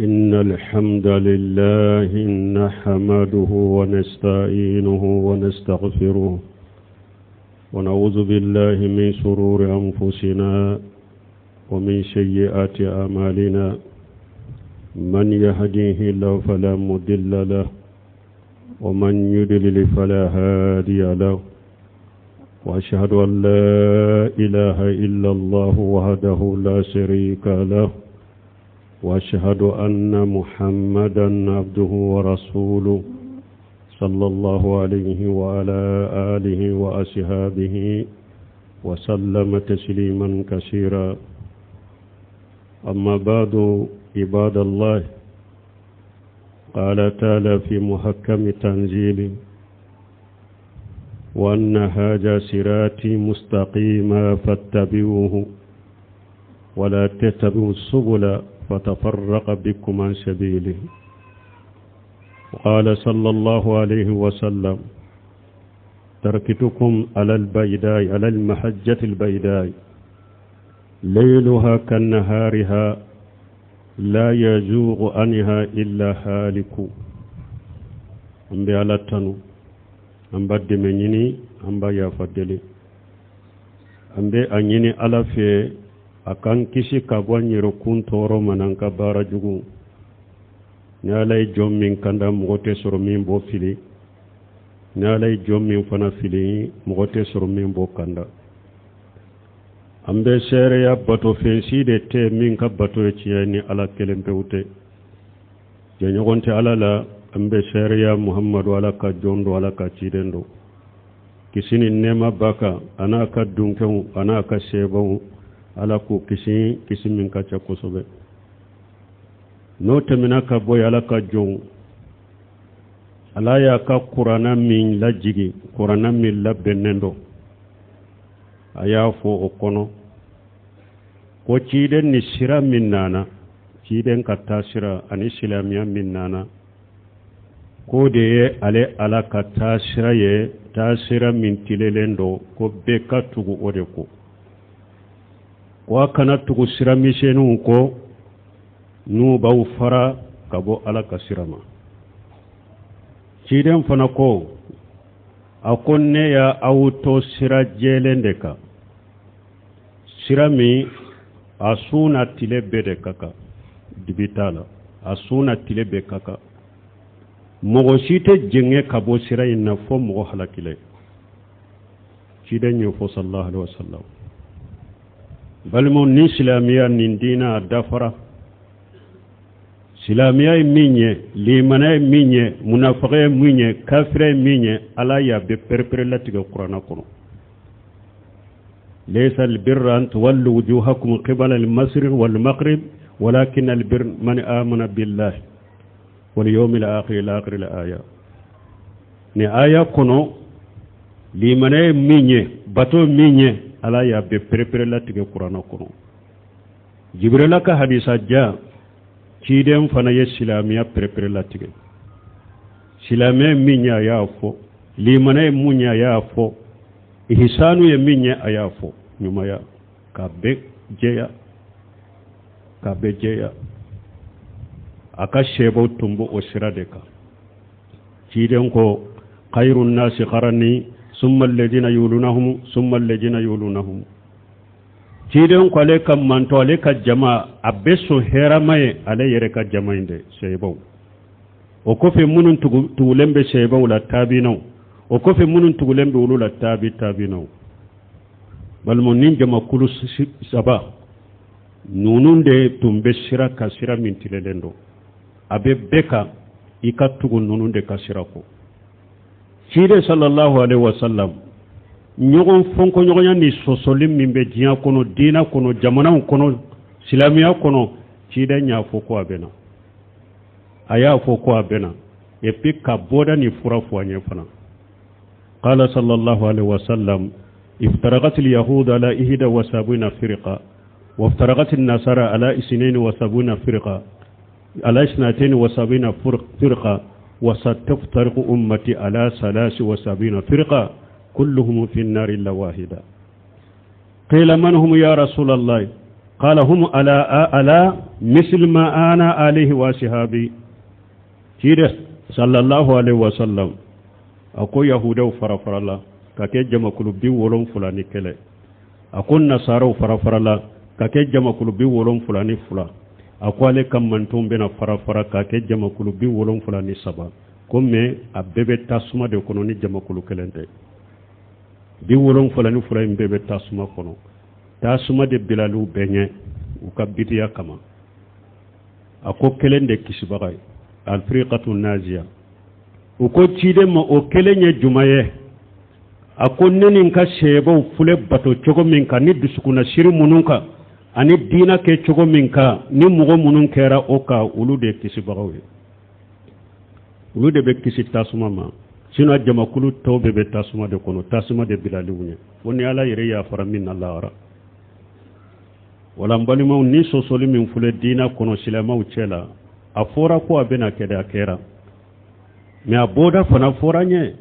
إن الحمد لله نحمده ونستعينه ونستغفره ونعوذ بالله من شرور أنفسنا ومن سيئات أعمالنا من يهديه الله فلا مضل له ومن يضلل فلا هادي له وأشهد أن لا إله إلا الله وحده لا شريك له وأشهد أن محمدا عبده ورسوله صلى الله عليه وعلى آله وأصحابه وسلم تسليما كثيرا أما بعد عباد الله قال تعالى في محكم تنزيله وأن هذا صراطي مستقيما فاتبعوه ولا تتبعوا السبل فتفرق بكم عن سبيله وقال صلى الله عليه وسلم تركتكم على البيداء على المحجة البيداء ليلها كنهارها لا يزوغ عنها إلا هالك أمبي على التنو أمبا دميني أمبا يفضلي أمبي أنيني على في akan kisi kabwan yero kun toro mananka bara jugu nyalay jom min kanda mogote soro min bo fili nyalay jom min fana fili mogote soro min bo kanda ambe sere ya bato fensi de te min ka bato ni ala kelempe ute je nyogonte ala la ambe sere ya muhammadu ala ka jondo ala ka cidendo kisini nema baka anaka dunkew anaka sebo ala ko kisi min ka ca kosobe no temina ka boy ala ka jon ala ya ka qur'ana min lajigi qur'ana min labbenendo aya fo o kono ko ciiden ni sira min nana ciiden ka tasira ani islamiya min nana ko de ale ala ka tasira ye tasira min tilelendo ko be ka tugu ode ko wa kana tugu sira misenu ko nu baw fara kabo ala kasirama ciden fana ko akonne ya auto sira jelende ka sirami asuna tilebe de kaka dibitala asuna tilebe kaka mogo site jenge kabo sira inna fo mogo halakile ciden yo fo sallallahu alaihi wasallam balmo ni islamiya nin dina dafara islamiya minye limana minye munafiqe minye kafire minye ala ya be perpere latiga qur'ana kono laysa albirra an tuwallu wujuhakum qibala almasriq walmaghrib walakin albirra man amana billahi wal yawmil akhir al-aya ni aya kono limana minye bato minye ala ya be prepare latige qur'ana kono jibril ka hadisa ja ciden fana ye islamiya prepare latige islamiya minya ya fo limana munya ya fo ihsanu ye minya ya fo nyuma ya ka be jeya aka shebo tumbo o sirade ka ciden ko khairun nasi qarani ثم الذين يولونهم تيدن ko ale kam manto ale ka jama abeso hera may ale yere ka jama inde seybo o ko fe munun tugulembe seybo la tabino o ko fe munun tugulembe wulu la tabino bal mon nin jama kulu saba nununde tumbe sira ka sira min tilelendo abe beka ikatugu nununde ka sira ko Sire sallallahu alaihi wasallam nyogon fonko nyogonya ni sosolim mimbe jiya kono dina kono jamana kono silamiya kono cide nya foko abena aya foko abena e pikka boda ni fura fuanye fana qala sallallahu alaihi wasallam iftaraqat al-yahud ala 71 firqa wa iftaraqat an-nasara ala 72 firqa ala 72 firqa وستفترق أمتي على 73 فرقة كلهم في النار إلا واحدة قيل من هم يا رسول الله قال هم على مثل ما أنا عليه وصحابي تيرس صلى الله عليه وسلم أكو يهودا فرفر الله كاكي جمع كلوبي ولون فلاني كله أكو نصارى فرفر الله كاكي جمع كلوبي ولون فلاني فلا أكو عليه كم منتم بنا فرفر كاكي جمع كلوبي ولون فلاني سبا كم أببي تاسما دي كنوني جمع كلو كلنده bi wolon fulani fulayin bebe tasuma kono tasuma de bilalu benye ukabitiya kama ako kelen de kisibagay alfriqatu naziya uko cide ma o kelenye jumaye ako nenin ka shebo fule bato cogo min ka ni dusukuna shiri mununka ani dina ke cogo min ka ni mugo munun kera oka ulu de kisibagaw ulu de be kisi tasuma ma sino jama kulu tawbe be tasuma de kono tasuma de bilali wunya woni ala yere ya fara min Allah ara wala mbali maw ni so soli min fule dina kono silama ucela afora ko abena kede akera me aboda fana fora nye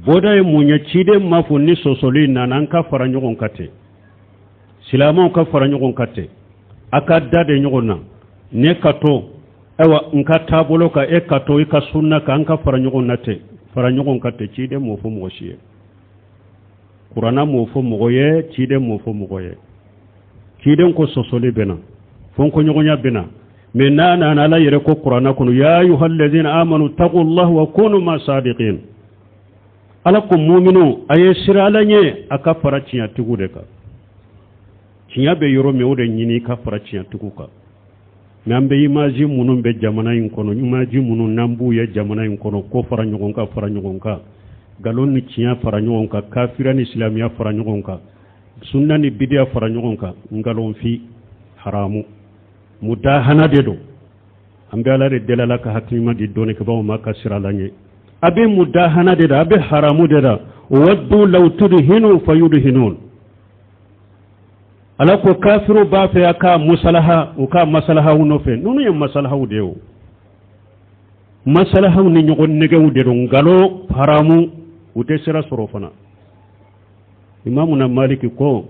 boda e munya cide mafu ni so soli nanan ka fara nyogon kate silama ka fara nyogon kate akadda de nyogona ne kato ewa nka tabolo ka e kato ika sunna ka anka fara nyogon nate fara nyogon kate cide mo fo mo shiye qur'ana mo fo mo ye cide mo fo mo ye cide ko sosoli bena fon ko nyogonya bena me nana na la yere ko qur'ana kono ya ayyuhallazina amanu taqullaha wa kunu ma sadiqin alakum mu'minu aye siralanye aka fara ciya tigude ka ciya be yoro me wode nyini ka fara ciya tiguka nambe imaji munun be jamana in kono imaji munun nambu ye jamana in kono ko fara nyogon ka galon ni ciya fara nyogon ka kafirani islamiya fara nyogon ka sunna ni bidia fara nyogon ka ngalon fi haramu mudahana dedo ambe ala de delala ka hakima di doni ka bawo maka siralanye abe mudahana dedo abe haramu dedo waddu law tudhinu fayudhinun ala ko kafiru ba fe aka musalaha uka masalaha wono fe nunu yem masalaha wudewo masalaha ni nyogon negewu dedo ngalo haramu ute sira sorofana imamuna maliki ko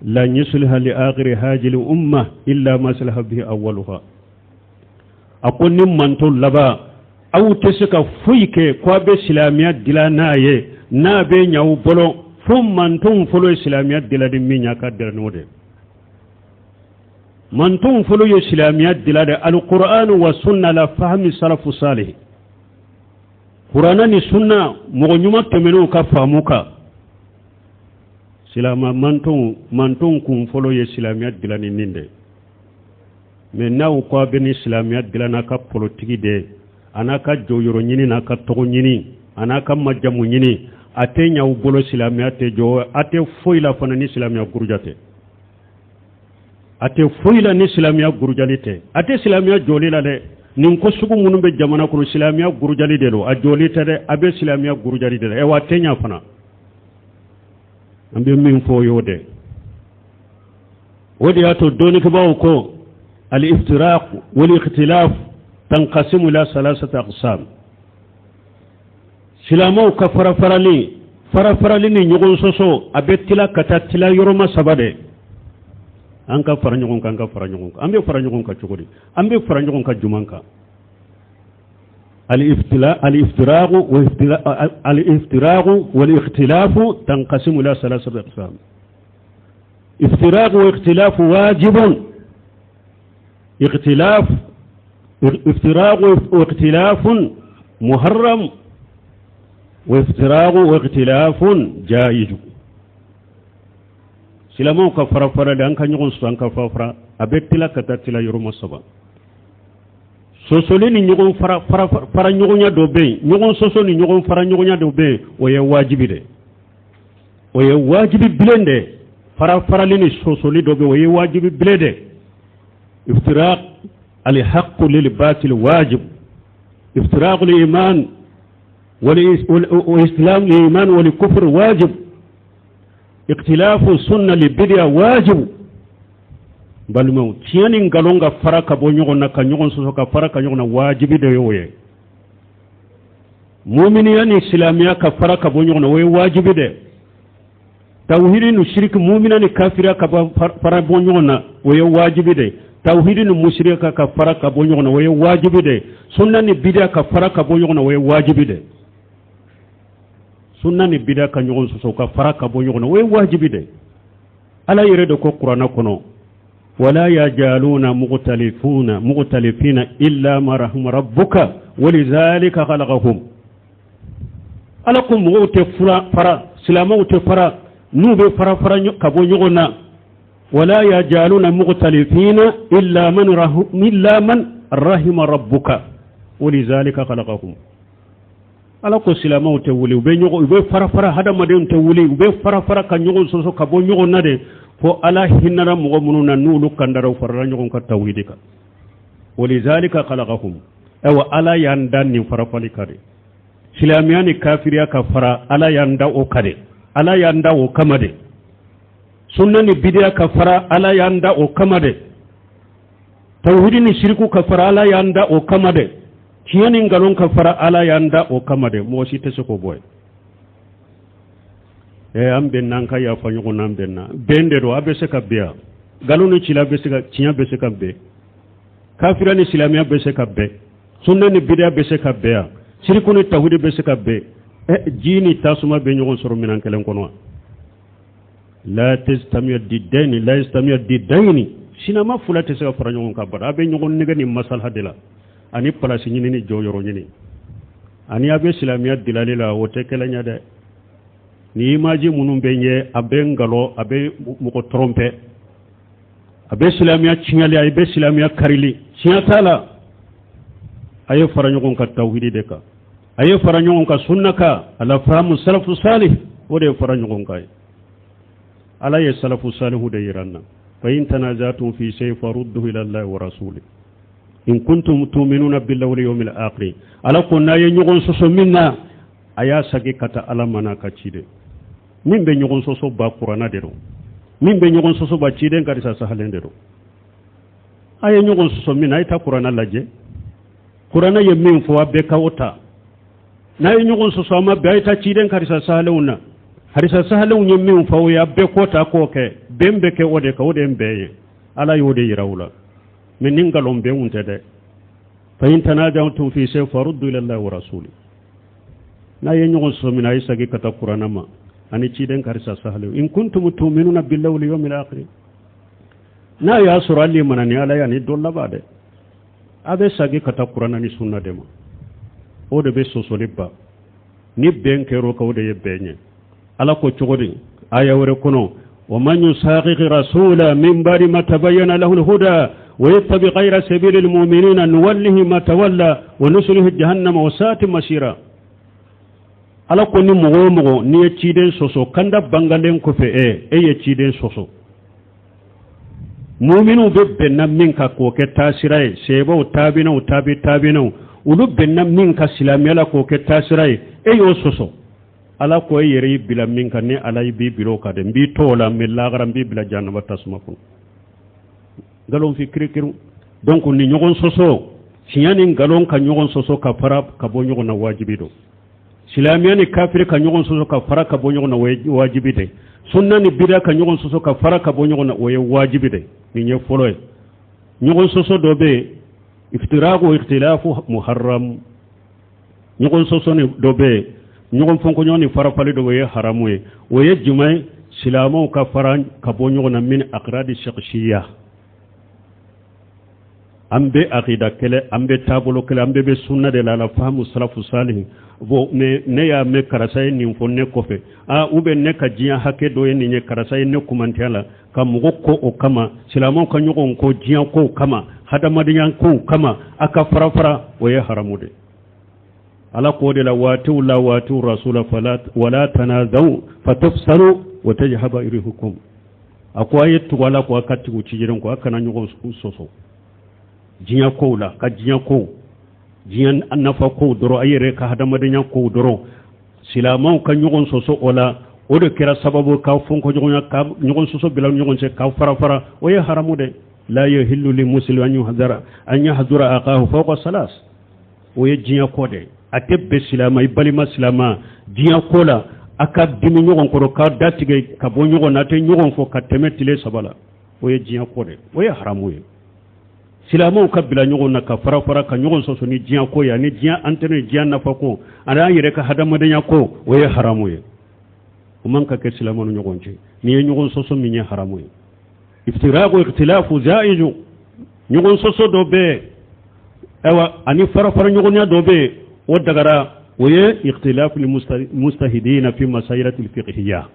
la yuslih li akhir hajil umma illa ma salaha bihi awwaluha akoni manto laba aw tesika fuike ko be islamiya dilanaye na be nyaw bolo fum mantum folo islamiya dilade minya ka dernode mantum folo islamiya dilade alquran wa sunna la fahmi salafu salih qur'ana ni sunna mo nyuma temenu ka famuka silama manton kun folo ye islamiyat dilani ninde mais naw ko ben islamiyat dilana ka politiki de anaka joyoro nyini na ka togo nyini anaka majamu nyini ate nyaw bolo islamiyat jo ate foila fana ni islamiyat gurujate ate foila ni islamiyat gurujalite ate islamiyat jolila de nin ko sugu munum be jamana ko islamiyat gurujali de do a jolita de abe islamiyat gurujali de e wa tenya fana ambe min fo yode wodi ato doni ko bawo ko al iftiraq wal ikhtilaf tanqasimu ila salasati aqsam silamo ka farafarali ni nyogon soso abetila kata tila yoroma sabade an ka fara nyogon kan ka fara nyogon ambe fara nyogon ka chugodi ambe fara nyogon ka jumanka الافتراق والاختلاف تنقسم إلى ثلاثة أقسام افتراق واختلاف واجب افتراق واختلاف محرم وافتراق واختلاف جائز سلامو كفر لأنك نيغون سوان كفر أبتلا كتاتلا يروم الصبا sosoli ni nyogon fara nyogonya do be nyogon soso ni nyogon fara nyogonya do be oye wajibi de oye wajibi blende fara lini sosoli do be oye wajibi blede iftiraq al haqq lil batil wajib iftiraq al iman wal islam lil iman wal kufr wajib ikhtilafu sunna li bid'a wajib balmo tiani ngalonga faraka bo nyogon na ka nyogon so ka faraka nyogon na wajibi de yoye mu'mini yani islamiya ka faraka bo nyogon na wajibi de tawhidin shirk mu'mina ni kafira ka fara bonyona waye wajibi de tawhidin mushrika ka fara ka bonyona waye wajibi de sunna ni bid'a ka fara ka bonyona waye wajibi de sunna ni bid'a ka nyogon so ka fara ka bonyona waye wajibi de ala yere de ko qur'ana kono wala yajaluna mukhtalifina illa ma rahima rabbuka walidhalika khalaqahum alakum mu'te fara silama te fara nube fara ka bonyona wala yajaluna mukhtalifina illa man rahima rabbuka walidhalika khalaqahum alako silama te wuli ube fara hada maden te wuli ube fara ka nyogon soso ka bonyona de fo ala hinara mugo mununa nulu kandara farra nyogon ka tawhidika walidhalika khalaqahum awa ala yandan ni farafali kade silamiyani kafiriya ka fara ala yanda o kade ala yanda o kamade sunna ni bid'a ka fara ala yanda o kamade tawhidi ni shirku ka fara ala yanda o kamade kiyani ngalon ka fara ala yanda o kamade mo si tese ko boy ambe nan ka ya fanyo ko nan benna bende do abe se ka biya galonu ci la be se ka cinya be se ka be kafira ni islamiya be se ka be sunna ni bid'a be se ka be shirku ni tawhid be se ka be jini tasuma be nyogon soro minan kelen kono la tastamiya diddaini sina ma fula te se ka fara nyogon ka bada abe nyogon ne gani masal hadila ani palasi nyini ni joyoro nyini ani abe islamiya dilalila wote kelanya de ni imaji munum benye abe ngalo abe muko trompe abe islamiya chinyali abe islamiya karili chinyatala aye faranyogon ka tawhidi de ka aye faranyogon ka sunna ka ala fahamu salafu salih wode faranyogon ka ala ye salafu salihu de yiranna fa in tanazatum fi shay farudduhu ila allahi wa rasulih in kuntum tu'minuna billahi wal yawmil akhir ala kunna ye nyogon soso minna aya sagi kata ala mana ka cide min be nyogon soso ba qur'ana de do min be nyogon soso ba cide ngari sa sahalen de do aya nyogon soso minna ay ta qur'ana laje qur'ana ye min fo abbe kawta na ye nyogon soso ma be ay ta cide ngari sa sahalewna harisa sahalewun ye min fo ya be kota ko ke bembe ke ode ka ode mbeye ala yode yirawla min ningalon be wunte de fa in tanajawtum fi shay faruddu ila allahi wa rasuli na ye nyogon so min ay sagi kata qur'ana ma ani ciden karisa sahlu in kuntum tu'minuna billahi wal yawmil akhir na ya surali manani ala yani dolla bade abe sagi kata qur'ana ni sunna de ma o de be so liba ni benkero ko de yebenye ala ko chogodi aya wore kono wa man yusaqiq rasula min ba'di ma tabayyana lahu al-huda ويتبع غير سبيل المؤمنين نوله ما تولى ونسله جهنم وساءت مصيرا ala ko ni mogo ni ye ciden soso kanda bangalen ko fe ye ciden soso mu'minu be benna min ka ko ke tasirai sebo tabina ulu benna min ka silamela ko ke tasirai yo soso ala ko yeri bila min ka ne ala bi bilo ka de bi tola mi lagaram bi bila jannaba tasma ko galon fi krikiru donc ni nyogon soso siyani galon ka nyogon soso ka fara ka bo nyogon na wajibi do silamiya ni kafir ka nyogon soso ka fara ka bo nyogon na wajibi de sunna ni bid'a ka nyogon soso ka fara ka bo nyogon na wajibi de ni nye foloy nyogon soso do be iftiraqu ikhtilafu muharram nyogon soso ni do be nyogon fonko nyoni fara pali do we haramu we jumay silamo ka fara ka bo nyogon na min aqradi shakhsiyya ambe aqida kele ambe tabulo kele ambe be sunna de la fahamu salafu salih bo ne ya me karasay ni fonne ko fe ube ne ka jiya hake do ni ne karasay ne kumantiala kam ko o kama silamo ka nyugo ko jiya ko kama hada madiyan ko kama aka farafara waye haramude ala ko de la watu rasula falat wala tanazu fatafsalu wa tajhaba irihukum akwa yetu wala ko akati ku cijiren ko aka na nyugo soso jiya ko la ka jiya ko jiyan annafa ko doro ayere ka hada madiyan ko doro silamo ka nyugo soso ola o de kira sababu ka fonko nyugo soso bila nyugo se ka farafara waye haramude la yahillu lil muslim an yahdura aqahu fawqa salas waye jiya ko de atebbe silama ibalima silama jiya kola aka dimi ɲɔgɔn kɔrɔ ka datigɛ ka bɔ ɲɔgɔn na tɛ ɲɔgɔn fɔ ka tɛmɛ tile 3 la o ye diɲɛ ko de o ye haramu ye silamɛw ka bila ɲɔgɔn na ka fara fara ka ɲɔgɔn sɔsɔ ni diɲɛ ko ya ni diɲɛ antenne diɲɛ nafa ko ani an yɛrɛ ka hadamadenya ko o ye haramu ye o man ka kɛ silamɛw ni ɲɔgɔn cɛ ni ye ɲɔgɔn sɔsɔ min ye haramu ye iftiraqu ikhtilafu zaiju ɲɔgɔn sɔsɔ dɔ bɛ awa ani fara fara ɲɔgɔnya dɔ bɛ o dagara o ye ikhtilafu mustahidina fi masailati alfiqhiyya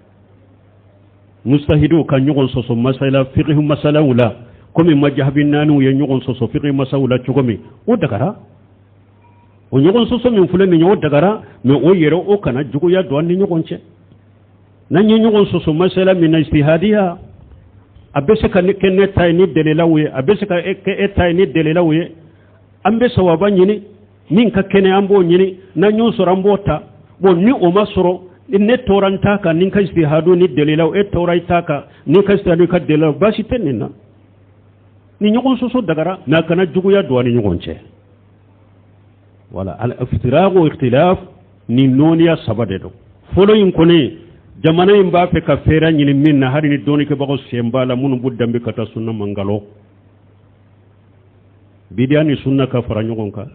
mustahidu ka ɲɔgɔn sɔsɔ masaila fiqh masalaw la komi majhabin nanu ye ɲɔgɔn sɔsɔ fiqh masalaw la cogo min o dagara o ɲɔgɔn sɔsɔ min filɛ nin ye o dagara mais o yɛrɛ o kana juguya don an ni ɲɔgɔn cɛ n'an ye ɲɔgɔn sɔsɔ masala min na istihadiya a bɛ se ka kɛ ne ta ye ni dalilaw ye a bɛ se ka kɛ e ta ye ni dalilaw ye an bɛ sawaba ɲini min ka kɛnɛ an b'o ɲini n'an y'o sɔrɔ an b'o ta bon ni o ma sɔrɔ ne tora n t'a kan ni ka istihadu ni dalilaw e tora i t'a kan ni ka istihadu ka dalilaw baasi tɛ nin na ni ɲɔgɔn sɔsɔ dagara mais a kana juguya don an ni ɲɔgɔn cɛ voilà al-iftiraq wa ikhtilaf ni noniya 3 de don fɔlɔ in kɔni jamana in b'a fɛ ka fɛɛrɛ ɲini min na hari ni dɔɔnikɛbagaw sen b'a la minnu b'u danbe ka taa sunna mangalo bidiya ni sunna ka fara ɲɔgɔn kan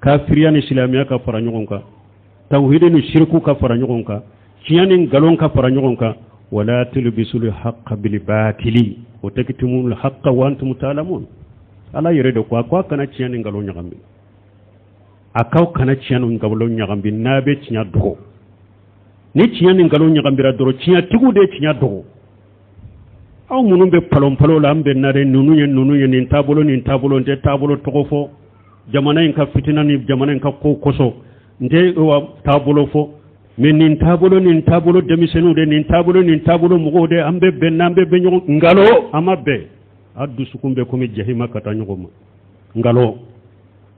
kafiriya ni silamɛya ka fara ɲɔgɔn kan tawhid ni shirku ka fara ɲɔgɔn kan tiɲɛ ni ngalon ka fara ɲɔgɔn kan wala tulbisul haqqa bil batili wa taktumul haqqa wa antum ta'lamun ala yɛrɛ de ko a kana tiɲɛ ni ngalon ɲagami a kaw kana tiɲɛ ni ngalon ɲagami n'a bɛ tiɲɛ dogo ni tiɲɛ ni ngalon ɲagambira dɔrɔn tiɲɛ tigiw de tiɲɛ dogo aw minnu bɛ palon la an bɛ nare ninnu ye nin taabolo n tɛ taabolo tɔgɔ fɔ jamana in ka fitina ni jamana in ka ko kosɔn n tɛ taabolo fɔ mais nin taabolo denmisɛnninw de nin taabolo mɔgɔw de an bɛ bɛn n'an bɛ ɲɔgɔn ngalo an ma bɛn a dusukun bɛ komi jahima ka taa ɲɔgɔn ma ngalo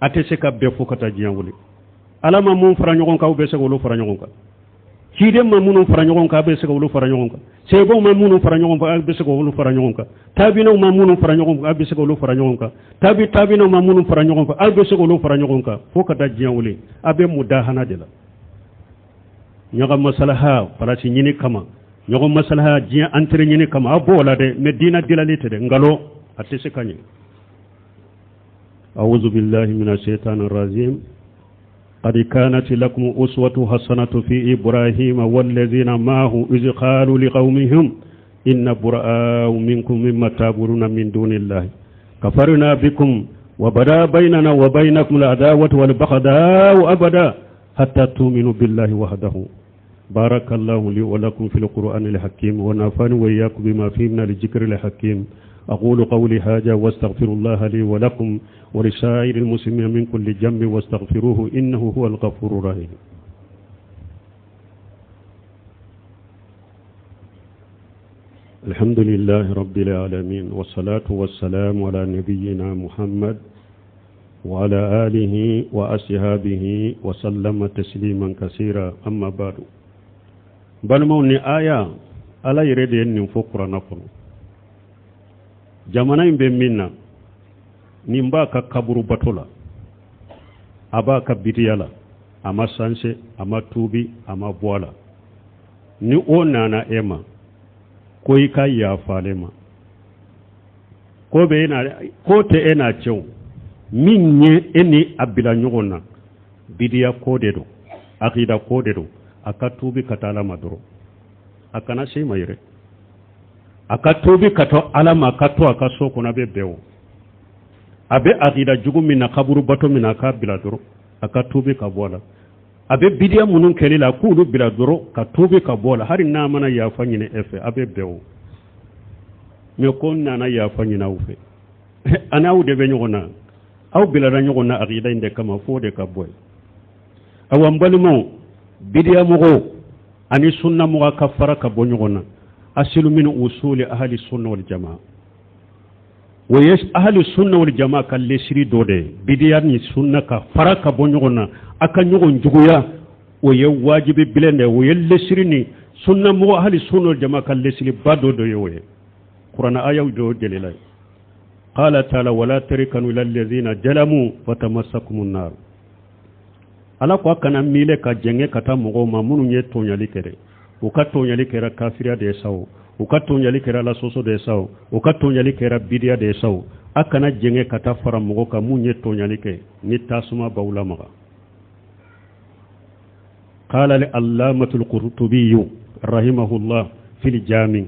a tɛ se ka bɛɛ fo ka taa diɲɛ wuli ala ma mun fara ɲɔgɔn kan aw bɛ se k'olu fara ɲɔgɔn kan ciden ma minnu fara ɲɔgɔn kan a bɛ se k'olu fara ɲɔgɔn kan sɛbɛw ma minnu fara ɲɔgɔn kan a bɛ se k'olu fara ɲɔgɔn kan taabinaw ma minnu fara ɲɔgɔn kan a bɛ se k'olu fara ɲɔgɔn kan taabinaw ma minnu fara ɲɔgɔn kan a bɛ se k'olu fara ɲɔgɔn kan fo ka taa diɲɛ wuli a bɛ mudahana de la ɲɔgɔn masalaha farasi ɲini kama ɲɔgɔn masalaha diɲɛ antere ɲini kama a b'o la dɛ mais diina dilali tɛ dɛ ngalo a tɛ se ka ɲɛ a'udhu billahi minash shaitanir rajim قد كانت لكم أسوة حسنة في إبراهيم والذين معه إذ قالوا لقومهم إن براء منكم مما تعبدون من دون الله كفرنا بكم وبدا بيننا وبينكم العداوة والبغضاء أبدا حتى تؤمنوا بالله وحده بارك الله لي ولكم في القرآن الحكيم ونفعني وإياكم بما فيه من الذكر الحكيم أقول قولي هذا واستغفر الله لي ولكم ولسائر المسلمين من كل ذنب واستغفروه إنه هو الغفور الرحيم الحمد لله رب العالمين والصلاة والسلام على نبينا محمد وعلى آله وأصحابه وسلم تسليما كثيرا أما بعد بل موني آية ألا يريد أن ينفقر نفر jamana in bɛ min na nin b'a ka kaburu bato la a b'a ka bidiya la a ma sanse a ma tuubi a ma bɔ a la ni o nana e ma ko i ka yafa ale ma ko tɛ e n'a cɛw min ye e ni a bila ɲɔgɔn na bidiya ko de don akida ko de don a ka tuubi ka taa ala ma dɔrɔn a kana se ma yɛrɛ a ka tuubi ka to ala ma ka to a ka so kɔnɔ a bɛ bɛn o a bɛ akida jugu min na kaburu bato min na a k'a bila dɔrɔn a ka tuubi ka bɔ a la a bɛ bidiya minnu kɛli la a k'olu bila dɔrɔn ka tuubi ka bɔ a la hali n'a mana yafa ɲini e fɛ a bɛ bɛn o mais ko nana yafa ɲini aw fɛ a n'aw de bɛ ɲɔgɔn na aw bilara ɲɔgɔn na akida in de kama fo de ka bɔ yen awa n balimaw bidiya mɔgɔw ani sunna mɔgɔ ka fara ka bɔ ɲɔgɔn na asilu min usuli ahli sunna wal jamaa wa yes ahli sunna wal jamaa ka lesiri do de bidiya ni sunna ka fara ka bɔ ɲɔgɔn na aka ɲɔgɔn juguya o ye wajibi bilende o ye lesiri ni sunna mɔgɔ ahli sunna wal jamaa ka lesiri ba do ye o ye qur'ana ayaw do delila qala ta'ala wala tarikanu lil ladzina jalamu fatamassakumun nar ala ko kana mile ka jenge kata mogo ma munu nye tonyali kere o ka tonyali kera kafiria de sawo o ka tonyali kera la soso de sawo o ka tonyali kera bidia de sawo akana jenge kata fara mogo ka munye tonyali ke ni tasuma bawla maga qala li allamatul qurtubi rahimahullah fil jami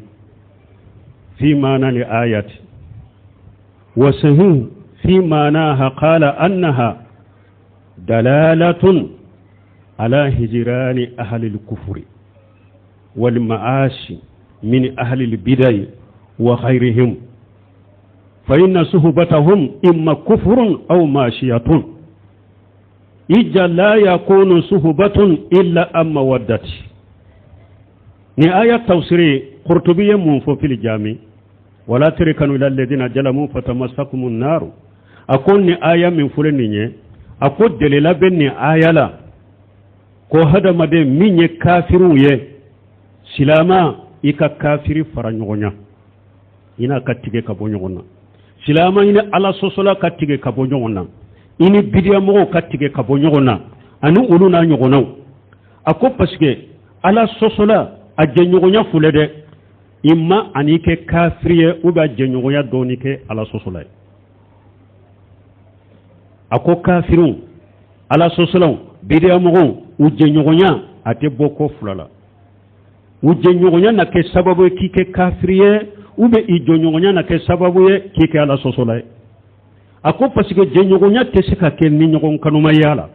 fi maana li ayati wa sahih fi maanaha qala annaha dalalatun ala hijrani ahli al-kufri wal ma'ashi min ahli al-bid'ah wa ghayrihim fa inna suhbatahum imma kufrun aw mashiyatun ija la yakunu suhbatun illa amma waddati ni ayat tafsiri qurtubi mun fo fil jami wala tarikanu ila alladhina jalamu fatamassakumun nar akon ni aya min fulani nye ako delela benni ayala ko hada made minye kafiru ye silama ika kafiri faranyonya ina katige kabonyona silama ina ala sosola katige kabonyona ini bidiya mo katige kabonyona anu uluna nyogona ako paske ala sosola ajenyonya fulede imma anike kafiriye uba jenyonya donike ala sosola ako kafirun ala sosolon bidiya mo ujenyonya ate boko fulala ujenyonya na ke sababu kike kafiriye ube ijonyonya na ke sababu ye kike ala sosola ako pasike jenyonya teseka ke ni nyogon kanuma yala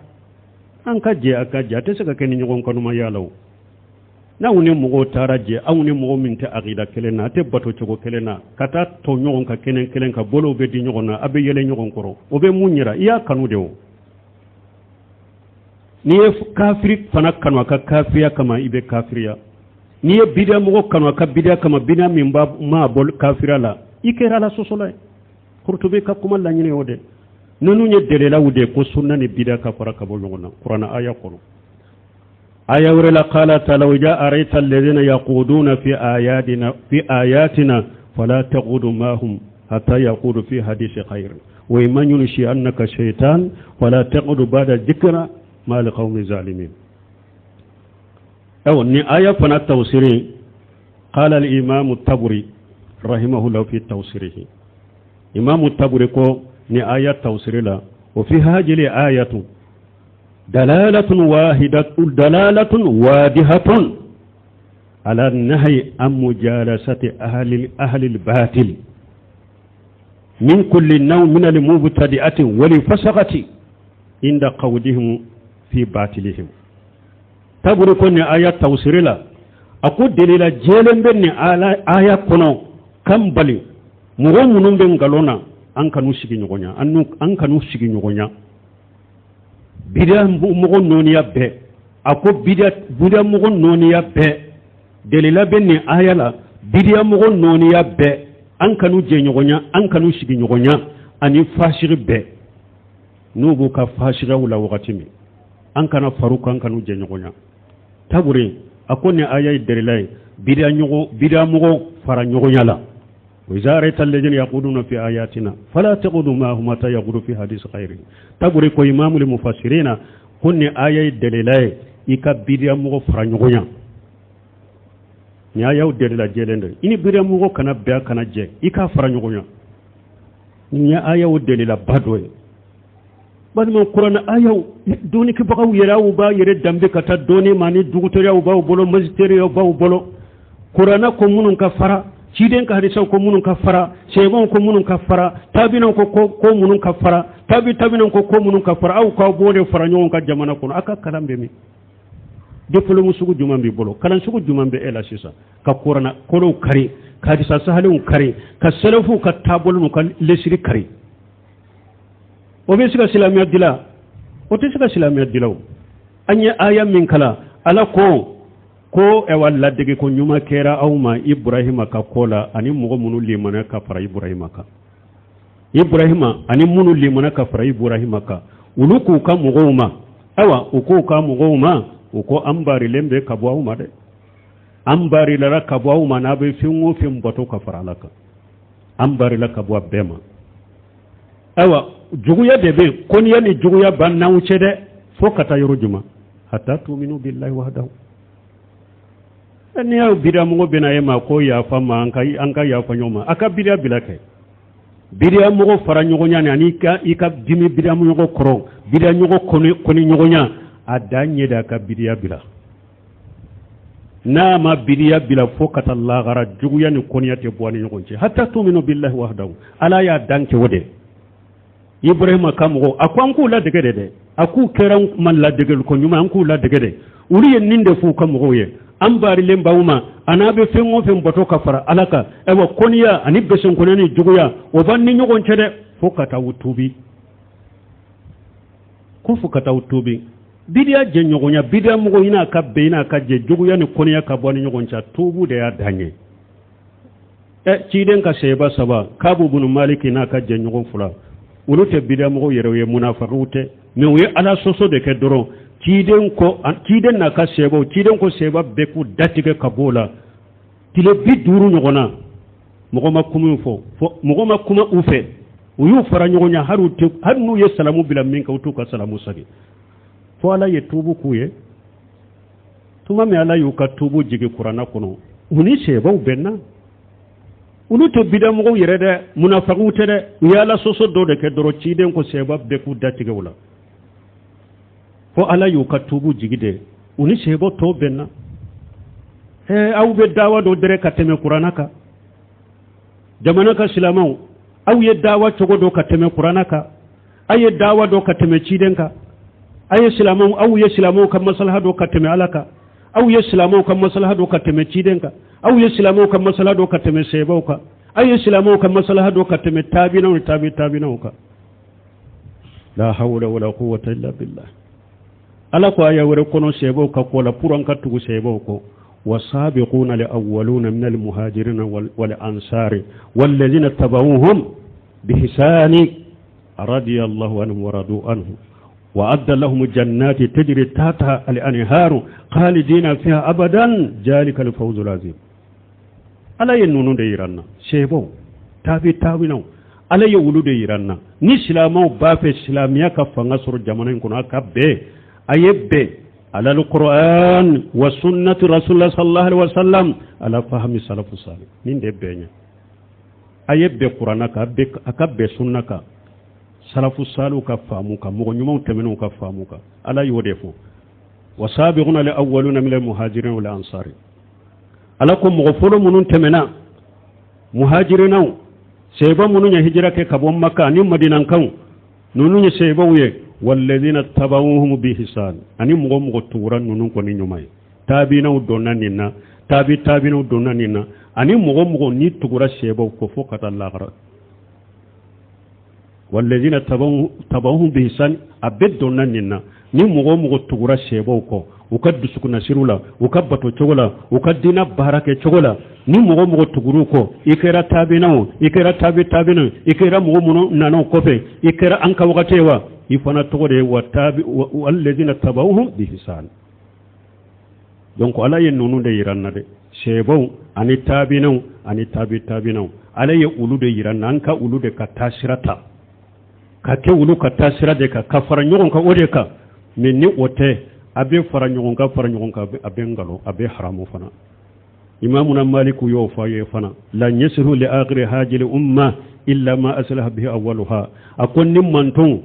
anka je akaja teseka ke ni nyogon kanuma yala na woni mugo taraje awni mugo minta aqida kelena te bato chogo kelena kata to nyogon ka kelen ka bolo be di nyogona abe yele nyogon koro obe munyira iya kanu dewo ni kafiri fana kanu ka kafiriya kama ibe kafiriya ni bidia mugo kanu ka bidia kama bina mimba ma bol kafira la ikera la sosola kurtube ka kuma la nyine ode nonu nye delela wude ko sunna ni bidia ka fara ka bol nyogona qur'ana aya qoro aya wala qala ta'ala wa ja'a ra'aita alladhina yaquduna fi ayatina fala taqudu mahum hatta yaqudu fi hadithi khair wa man yunshi annaka shaytan fala taqudu ba'da dhikra ma liqawmi zalimin aw ni aya fana tawsiri qala al-imam at-tabari rahimahullah fi tawsirihi imam at-tabari ko ni aya tawsiri la wa fi hadhihi ayatu دلالة واضحة على النهي عن مجالسة أهل الباطل من كل نوع من المبتدئة والفسقة عند قولهم في باطلهم تبركون آيات توسير لا أقول دليل جيلن بني آيات كنو كمبالي مغمون بن غلونا أنك نسيجي نغنيا أنك نسيجي نغنيا bidia mogo noniya be ako bidia mogo noniya be delila benni ayala bidia mogo noniya be an kanu je nyogonya an kanu sigi nyogonya ani fashiri be nubu ka fashira wala wakati mi an kana faruka an kanu je nyogonya taburi ako ne ayay delila bidia mogo fara nyogonya la وزارة الذين يقولون في آياتنا فلا تقودوا معهم متى يقولوا في حديث غيره تقول كو إمام المفسرين كن آية دليلاي إكا بيديا مغو فرانيغويا نيا يو دليلا جيلند إني بيديا مغو كنا بيا كنا جي إكا فرانيغويا نيا آية دليلا بدوي بعد ما القرآن آية دوني كبغاو يراو با يرد دمبي كتا دوني ماني دوغتريا وباو بولو مزتريا وباو بولو قرآن كمون كفرا ciden ka hadisa ko munun kafara shebon ko munun kafara tabinan ko munun kafara tabinan ko munun kafara au ka bode faranyon ka jamana ko aka kalambe mi defolo musugo jumambe bolo kalan sugo jumambe ela sisa ka qur'ana ko kari ka hadisa sahalun kari ka salafu ka tabulu ka lesiri kari o be siga islamiyya dila o te siga islamiyya dilaw anya aya min kala ala ko e walla dege ko nyuma kera awma ibrahima ka kola ani mugo munu limana ka fara ibrahima ani munu limana ka fara ibrahima ka uluku ka mugoma awa uko ka mugoma uko ambari lembe ka bwawma de ambari la ka bwawma na be fingo fim bato ka fara laka ambari la ka bwa bema awa juguya debe kon yani juguya banna wuce de fokata yorujuma hatta tu'minu billahi wahdahu ni ya bidia mo bena yema ko ya fama anka ya fanyoma aka bidia bilake bidia mo fara nyogonya ni anika ika dimi bidia mo nyogo koro bidia nyogo koni nyogonya adanye da ka bidia bila na ma bidia bila fokata Allah gara juguya ni koniyate boani nyogonche hatta tu'minu billahi wahdahu ala ya danke wode Ibrahim kamgo akwanku la degede aku keran man la degel ko nyuma anku la degede uri yen ninde fu kamgo ye ambari lembawuma anabe fengo fen boto kafara alaka ewa koniya ani besen konani juguya o banni nyogon cede fokata wutubi ku fokata wutubi bidia je nyogonya bidia mugo ina kabbe ina kaje juguya ni koniya kabwani nyogon cha tubu de ya danye ciden ka seba saba kabu bunu maliki na kaje nyogon fula ulute bidia mugo yerewe munafaqute me we ala soso de ke doro ciden na ka seba ciden ko seba beku datige kabola tile biduru nyogona mugo makumu fo mugo makuma ufe uyu fara nyogonya haru ye salamu bila minka utuka salamu sagi fo ala ye tubu kuye tuma me ala yuka tubu jigi qur'ana kono uni seba ubenna ulute bidamugo yerede munafaqute de yala soso do de ke doro ciden ko seba beku datige wala fo ala yuka tubu jigide uni seba to benna aw be dawa do dere kateme qur'ana ka jamana ka silamaw aw ye dawa cogo do kateme qur'ana ka aye dawa do kateme ciden ka aye silamaw aw ye silamaw ka maslaha do kateme alaka aw ye silamaw ka maslaha do kateme ciden ka aw ye silamaw ka maslaha do kateme sebaw ka aw ye silamaw ka maslaha do kateme tabinaw tabinaw ka la hawla wala quwwata illa billah ala ko aya wore kono sebaw ka ko la puran ka tugu sebaw ko والسابقون الأولون من المهاجرين والأنصار والذين اتبعوهم بإحسان رضي الله عنهم ورضوا عنه وأعد لهم جنات تجري تحتها الأنهار خالدين فيها أبدا ذلك الفوز العظيم ألا ينونون ديرانا شيبو تابي نو ألا يولو ديرانا نسلامو بافي سلاميا كفنغسر جمانين كنا كبه أيبه على القرآن وسنة رسول الله صلى الله عليه وسلم على فهم السلف الصالح من دي بيني أيبه قرآنك أكبه سنك سلف الصالح كفاموك مغنيمون تمنون كفاموك على يودفو وسابقون الأولون من المهاجرين والأنصار ألاكم مغفور منون تمنا مهاجرين سيبا منون هجرة كبوم مكة نيم مدينة كون نونون سيبا ويه والذين اتبعوهم بإحسان أني مغمغ تورا نونون كوني نيوماي تابينا ودونانينا تابينا ودونانينا أني مغمغ ني تورا سيبا وكفوكة الله والذين اتبعوهم بإحسان أبد دونانينا ني مغمغ تورا سيبا وكو ukaddu sukuna sirula ukabbato chogola ukaddina barake chogola ni mogo mogo tuguruko ikera tabinawo ikera tabina ikera mogo muno nano kofe ikera anka wakatewa ifana togode walladhina tabauhum bihisan donc ala yen nonu de yiranna de shebo ani tabinaw ala ye ulude yiranna anka ulude katasirata kake ulu katasirade ka kafara nyogon ka odeka minni ote abe fara nyogon ka abe ngalo abe haramu fana imamuna maliku yo faye fana la yasiru li akhir hajil umma illa ma aslaha bihi awwaluha akon nim manton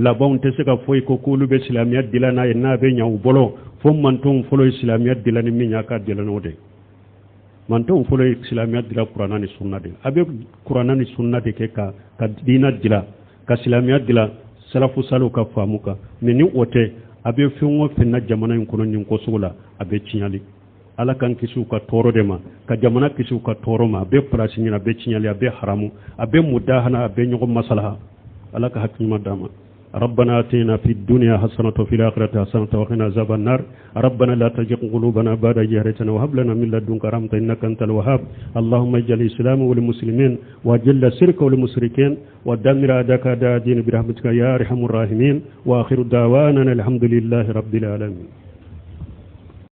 labon te seka foy ko kulu be islamiyat dilana na be nyaw bolo fo manton folo islamiyat dilani mi nyaka dilano de manton folo islamiyat dila qur'ana ni sunna de abe qur'ana ni sunna de ke ka dina dila ka islamiyat dila salafu salu ka famuka meni ote abe fiŋo fenna jamana in kono ñiŋ ko sugula abe ciñali ala kan kisiw ka toro de ma ka jamana kisiw ka toro ma abe place ñina abe ciñali abe haramu abe mudahana abe ñogo masalaha ala ka hakkilima dama ربنا آتنا في الدنيا حسنة وفي الآخرة حسنة وقنا عذاب النار ربنا لا تزغ قلوبنا بعد إذ هديتنا وهب لنا من لدنك رحمة إنك أنت الوهاب اللهم اجعل الإسلام والمسلمين وأذل الشرك والمشركين ودمر أعداءك أعداء الدين برحمتك يا أرحم الراحمين وآخر دعوانا الحمد لله رب العالمين